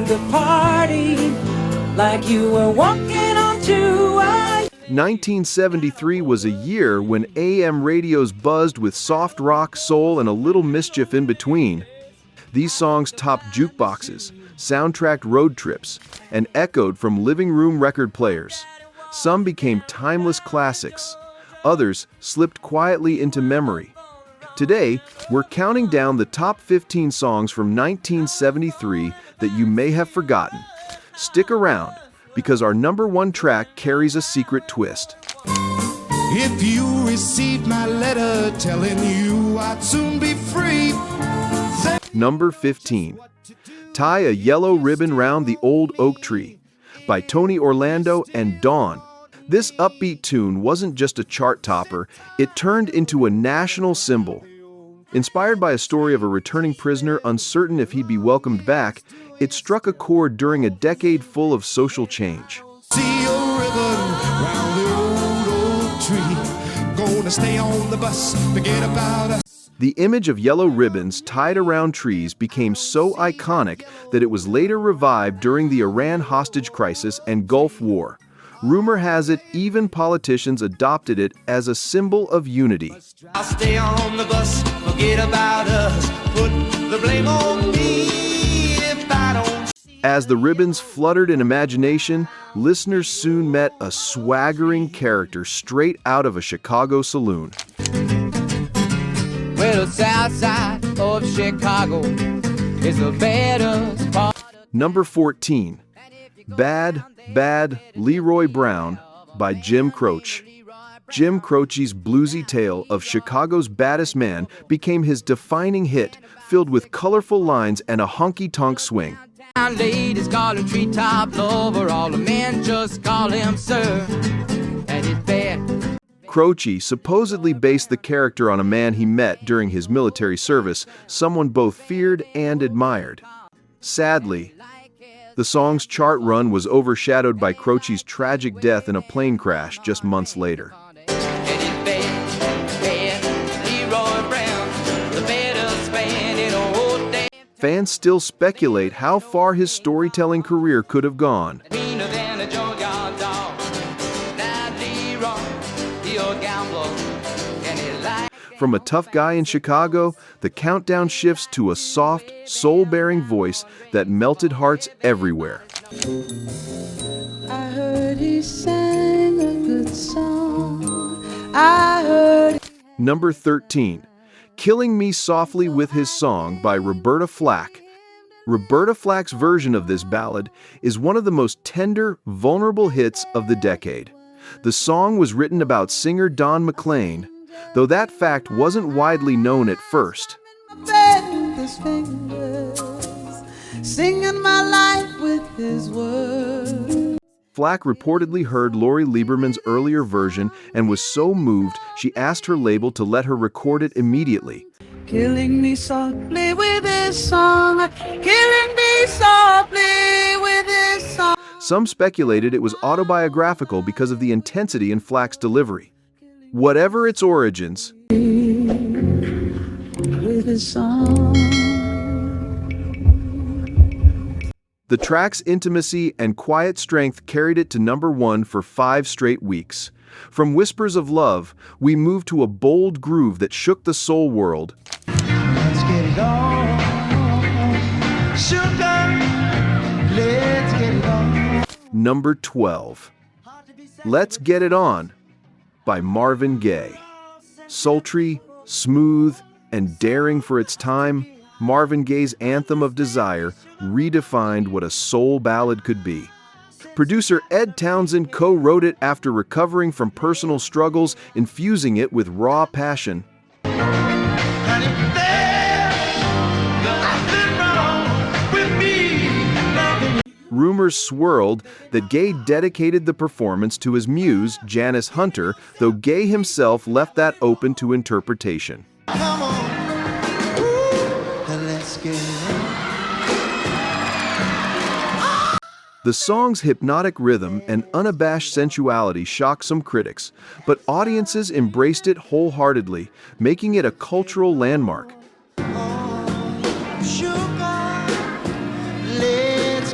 to the party like you were walking onto a 1973 was a year when AM radios buzzed with soft rock, soul, and a little mischief in between. These songs topped jukeboxes, soundtracked road trips, and echoed from living room record players. Some became timeless classics. Others slipped quietly into memory. Today, we're counting down the top 15 songs from 1973 that you may have forgotten. Stick around, because our number one track carries a secret twist. If you received my letter telling you I'd soon be free. Number 15. Tie a Yellow Ribbon Round the Old Oak Tree by Tony Orlando and Dawn. This upbeat tune wasn't just a chart topper, it turned into a national symbol. Inspired by a story of a returning prisoner uncertain if he'd be welcomed back, it struck a chord during a decade full of social change. See a ribbon round the old oak tree. Gonna stay on the bus, forget about us. The image of yellow ribbons tied around trees became so iconic that it was later revived during the Iran hostage crisis and Gulf War. Rumor has it even politicians adopted it as a symbol of unity. I'll stay on the bus, forget about us, put the blame on me if I don't. As the ribbons fluttered in imagination, listeners soon met a swaggering character straight out of a Chicago saloon. Well, the south side of Chicago is the baddest part. Number 14. Bad, Bad Leroy Brown by Jim Croce. Jim Croce's bluesy tale of Chicago's baddest man became his defining hit, filled with colorful lines and a honky-tonk swing. Ladies call him treetop lover, all the men just call him sir. And it's bad. Croce supposedly based the character on a man he met during his military service, someone both feared and admired. Sadly, the song's chart run was overshadowed by Croce's tragic death in a plane crash just months later. Fans still speculate how far his storytelling career could have gone. From a tough guy in Chicago, the countdown shifts to a soft, soul-bearing voice that melted hearts everywhere. I heard he sang a good song. I heard. Number 13. Killing Me Softly with His Song by Roberta Flack. Roberta Flack's version of this ballad is one of the most tender, vulnerable hits of the decade. The song was written about singer Don McLean, though that fact wasn't widely known at first. Singing my life with his words. Flack reportedly heard Lori Lieberman's earlier version and was so moved she asked her label to let her record it immediately. Killing me softly with his song, killing me softly with his song. Some speculated it was autobiographical because of the intensity in Flack's delivery. Whatever its origins, With his song. the track's intimacy and quiet strength carried it to number 1 for 5 straight weeks. From Whispers of Love, we moved to a bold groove that shook the soul world. Let's get it on. Sugar, let's get it on. Number 12. Let's Get It On by Marvin Gaye. Sultry, smooth, and daring for its time, Marvin Gaye's anthem of desire redefined what a soul ballad could be. Producer Ed Townsend co-wrote it after recovering from personal struggles, infusing it with raw passion. And if there's nothing wrong with me, Rumors swirled that Gaye dedicated the performance to his muse, Janice Hunter, though Gaye himself left that open to interpretation. come on. Ooh, and let's get it on. The song's hypnotic rhythm and unabashed sensuality shocked some critics, but audiences embraced it wholeheartedly, making it a cultural landmark. Sugar, let's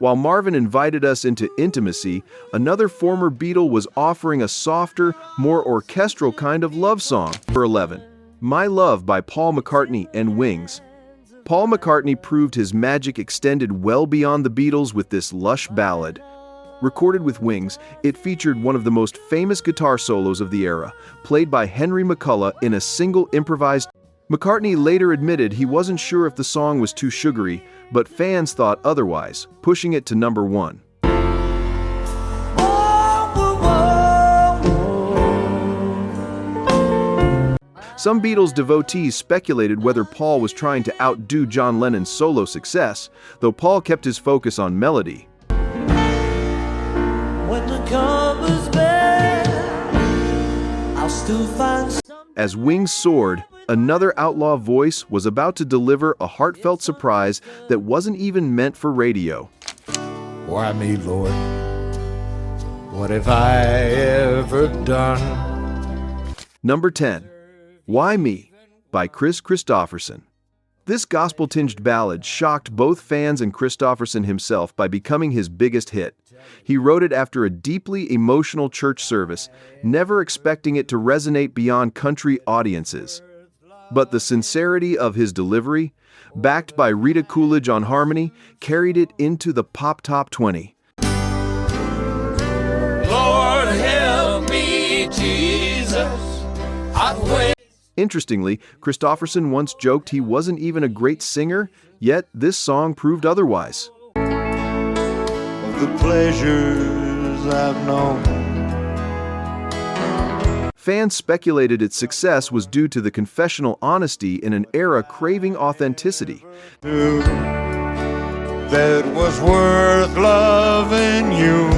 While Marvin invited us into intimacy, another former Beatle was offering a softer, more orchestral kind of love song. Number 11. My Love by Paul McCartney and Wings. Paul McCartney proved his magic extended well beyond the Beatles with this lush ballad. Recorded with Wings, it featured one of the most famous guitar solos of the era, played by Henry McCullough in a single improvised. McCartney later admitted he wasn't sure if the song was too sugary, but fans thought otherwise, pushing it to number 1. Some Beatles devotees speculated whether Paul was trying to outdo John Lennon's solo success, though Paul kept his focus on melody. When the cover's bare, I'll still find. As Wings soared, another outlaw voice was about to deliver a heartfelt surprise that wasn't even meant for radio. Why me, Lord? What have I ever done? Number 10. Why Me? By Kris Kristofferson. This gospel-tinged ballad shocked both fans and Kristofferson himself by becoming his biggest hit. He wrote it after a deeply emotional church service, never expecting it to resonate beyond country audiences. But the sincerity of his delivery, backed by Rita Coolidge on harmony, carried it into the pop top 20. Lord help me, Jesus. I've waited. Interestingly, Kristofferson once joked he wasn't even a great singer, yet this song proved otherwise. The pleasures I've known. Fans speculated its success was due to the confessional honesty in an era craving authenticity. That was worth loving you.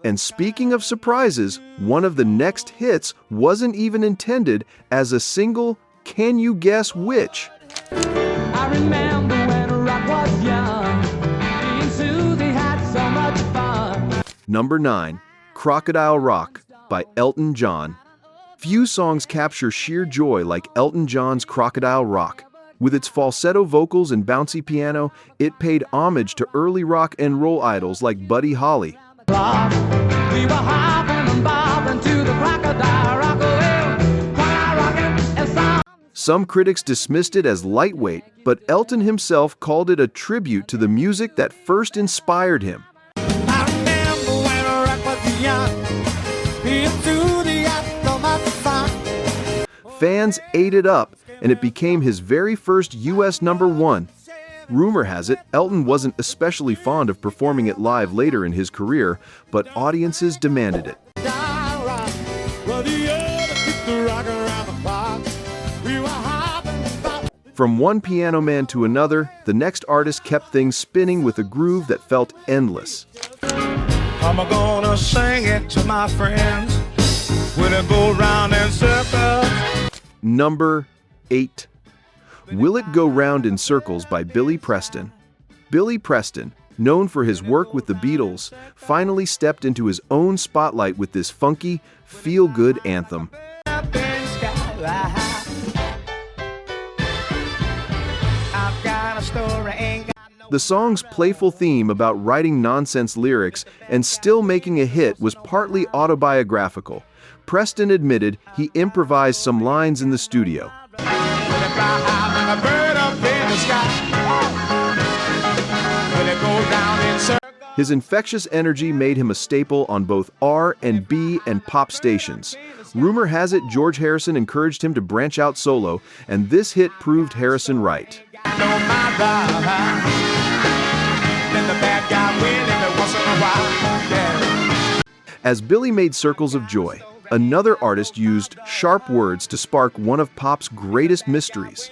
And speaking of surprises, one of the next hits wasn't even intended as a single. Can you guess which? I remember when rock was young, me and Susie had so much fun. Number 9. Crocodile Rock by Elton John. Few songs capture sheer joy like Elton John's Crocodile Rock. With its falsetto vocals and bouncy piano, it paid homage to early rock and roll idols like Buddy Holly. We were hopping and bobbing to the Crocodile Rock, rocking and song. Some critics dismissed it as lightweight, but Elton himself called it a tribute to the music that first inspired him. I remember when rock was young, into the aftermath of fun. Fans ate it up, and it became his very first U.S. number 1. Rumor has it, Elton wasn't especially fond of performing it live later in his career, but audiences demanded it. From one piano man to another, the next artist kept things spinning with a groove that felt endless. I'm gonna sing it to my friends when it goes round in circles. Number 8. Will It Go Round in Circles by Billy Preston. Billy Preston, known for his work with the Beatles, finally stepped into his own spotlight with this funky, feel-good anthem. The song's playful theme about writing nonsense lyrics and still making a hit was partly autobiographical. Preston admitted he improvised some lines in the studio. His infectious energy made him a staple on both R&B and pop stations. Rumor has it George Harrison encouraged him to branch out solo, and this hit proved Harrison right. As Billy made Circles of Joy, another artist used sharp words to spark one of pop's greatest mysteries.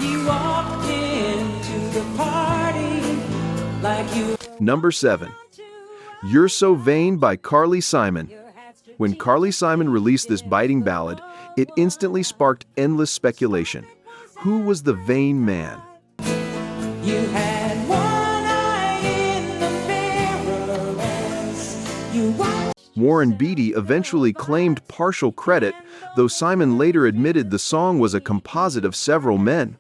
You walked into the party like you. Number 7. You're So Vain by Carly Simon. When Carly Simon released this biting ballad, it instantly sparked endless speculation. Who was the vain man? You had one eye in the mirror as you watched. Warren Beatty eventually claimed partial credit, though Simon later admitted the song was a composite of several men.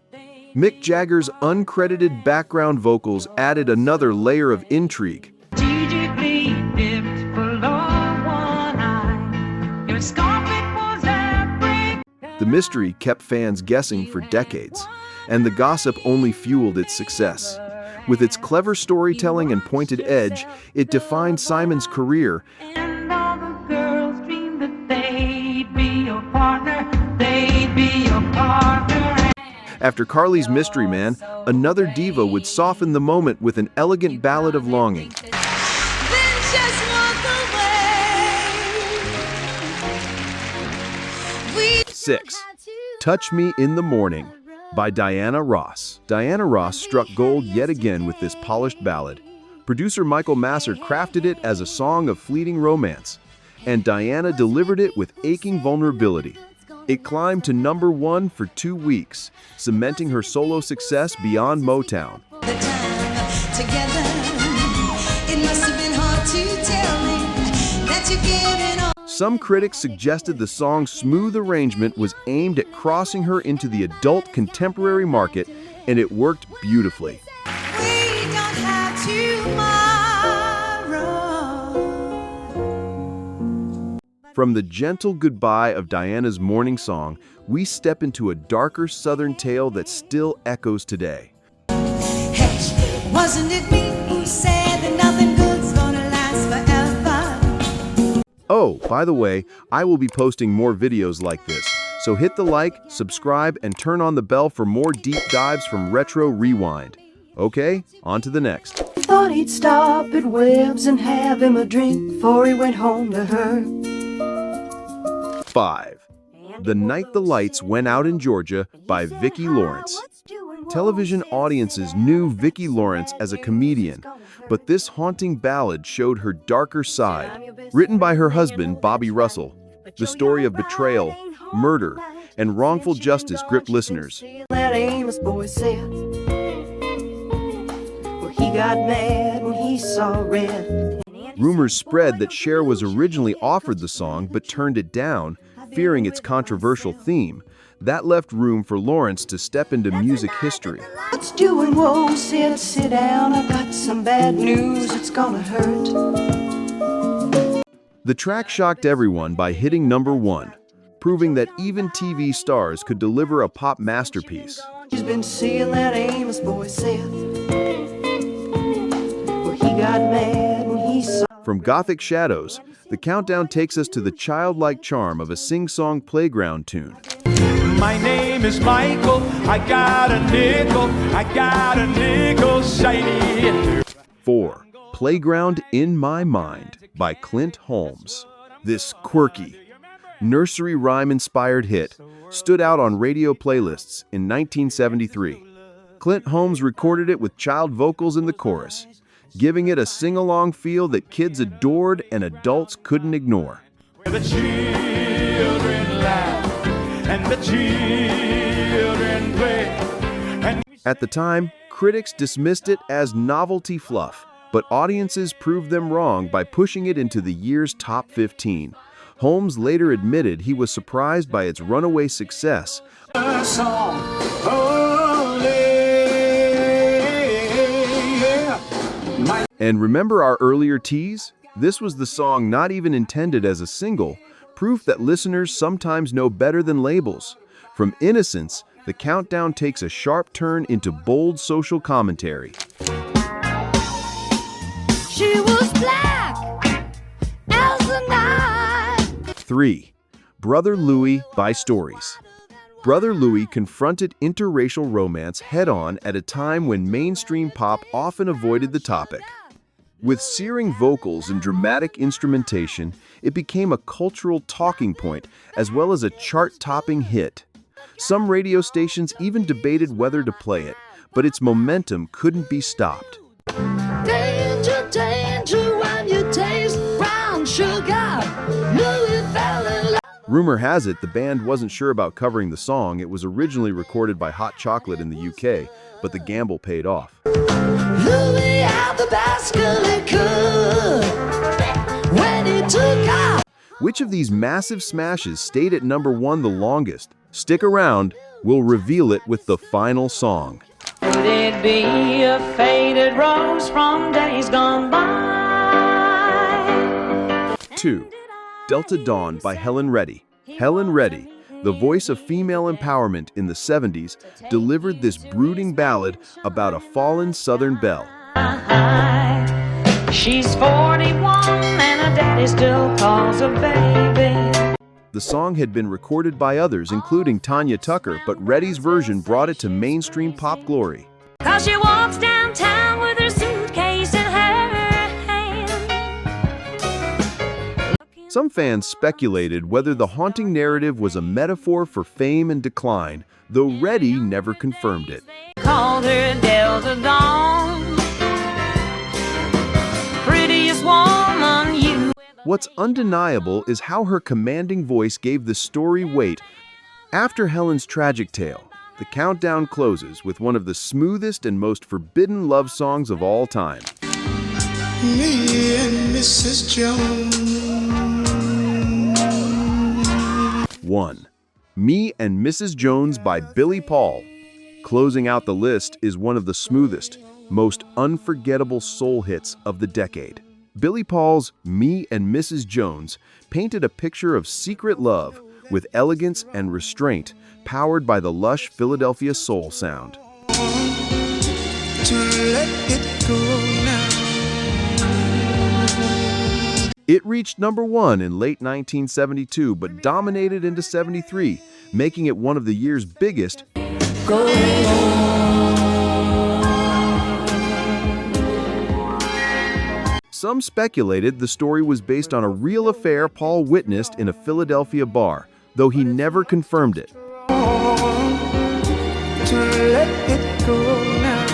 Mick Jagger's uncredited background vocals added another layer of intrigue. Strategically dipped below one eye. Your scarlet was every. The mystery kept fans guessing for decades, and the gossip only fueled its success. With its clever storytelling and pointed edge, it defined Simon's career. And all the girls dreamed that they'd be your partner. They'd be your partner. After Carly's Mystery Man, another diva would soften the moment with an elegant ballad of longing. Then just walk away. 6. Touch Me in the Morning by Diana Ross. Diana Ross struck gold yet again with this polished ballad. Producer Michael Masser crafted it as a song of fleeting romance, and Diana delivered it with aching vulnerability. It climbed to #1 for 2 weeks, cementing her solo success beyond Motown. The time together, it must have been hard to tell me that you're giving all. Some critics suggested the song's smooth arrangement was aimed at crossing her into the adult contemporary market, and it worked beautifully. We don't have tomorrow. From the gentle goodbye of Diana's morning song, we step into a darker Southern tale that still echoes today. Hey, wasn't it me who said that nothing good's gonna last forever? Oh, by the way, I will be posting more videos like this, so hit the like, subscribe, and turn on the bell for more deep dives from Retro Rewind. Okay, on to the next. Thought he'd stop at Webb's and have him a drink before he went home to her. 5. The Night the Lights Went Out in Georgia by Vicki Lawrence. Television audiences knew Vicki Lawrence as a comedian, but this haunting ballad showed her darker side. Written by her husband, Bobby Russell, the story of betrayal, murder, and wrongful justice gripped listeners. That Amos boy said, well, he got mad when he saw red. Rumors spread that Cher was originally offered the song but turned it down, fearing its controversial theme. That left room for Lawrence to step into music history. What's doing? Whoa, sit down. I got some bad news. It's gonna hurt. The track shocked everyone by hitting #1, proving that even TV stars could deliver a pop masterpiece. She's been seeing that Amos boy said, well, he got mad when he saw. From Gothic Shadows, the countdown takes us to the childlike charm of a sing-song playground tune. My name is Michael. I got a nickel shiny. 4. Playground in My Mind by Clint Holmes. This quirky, nursery rhyme-inspired hit stood out on radio playlists in 1973. Clint Holmes recorded it with child vocals in the chorus, giving it a sing-along feel that kids adored and adults couldn't ignore. The children laugh and the children play. And At the time, critics dismissed it as novelty fluff, but audiences proved them wrong by pushing it into the year's top 15. Holmes later admitted he was surprised by its runaway success. And remember our earlier tease? This was the song not even intended as a single, proof that listeners sometimes know better than labels. From innocence, the countdown takes a sharp turn into bold social commentary. She was black as the night. 3. Brother Louie by Stories. Brother Louie confronted interracial romance head-on at a time when mainstream pop often avoided the topic. With searing vocals and dramatic instrumentation, it became a cultural talking point as well as a chart-topping hit. Some radio stations even debated whether to play it, but its momentum couldn't be stopped. Danger, danger when you taste brown sugar. Louis fell in love. Rumor has it the band wasn't sure about covering the song. It was originally recorded by Hot Chocolate in the UK, but the gamble paid off. Louis had the best girl he could when he took off. Which of these massive smashes stayed at #1 the longest? Stick around, We'll reveal it with the final song. Could it be a faded rose from days gone by? 2. Delta Dawn by Helen Reddy. Helen Reddy, the voice of female empowerment in the 70s, delivered this brooding ballad about a fallen Southern belle. She's 41 and her daddy still calls her baby. The song had been recorded by others, including Tanya Tucker, but Reddy's version brought it to mainstream pop glory. 'Cause she walks downtown with her suitcase in her hand. Some fans speculated whether the haunting narrative was a metaphor for fame and decline, though Reddy never confirmed it. Called her Delta Dawn. Prettiest woman you. What's undeniable is how her commanding voice gave the story weight. After Helen's tragic tale, the countdown closes with one of the smoothest and most forbidden love songs of all time. Me and Mrs. Jones. 1. Me and Mrs. Jones by Billy Paul. Closing out the list is one of the smoothest, most unforgettable soul hits of the decade. Billy Paul's Me and Mrs. Jones painted a picture of secret love with elegance and restraint, powered by the lush Philadelphia soul sound. To let it go now. It reached number 1 in late 1972, but dominated into 73, making it one of the year's biggest. Some speculated the story was based on a real affair Paul witnessed in a Philadelphia bar, though he never confirmed it. To let it go now.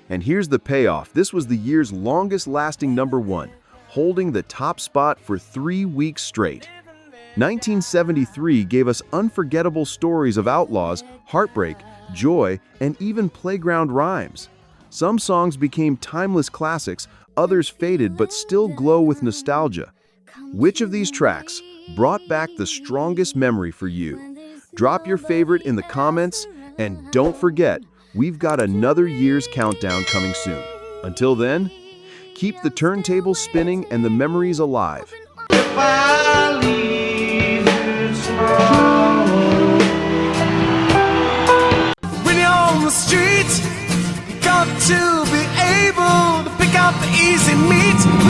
And here's the payoff. This was the year's longest-lasting number 1, holding the top spot for 3 weeks straight. 1973 gave us unforgettable stories of outlaws, heartbreak, joy, and even playground rhymes. Some songs became timeless classics, others faded but still glow with nostalgia. Which of these tracks brought back the strongest memory for you? Drop your favorite in the comments, and don't forget, we've got another year's countdown coming soon. Until then, keep the turntables spinning and the memories alive. If I leave you tomorrow, when you're on the street, you got to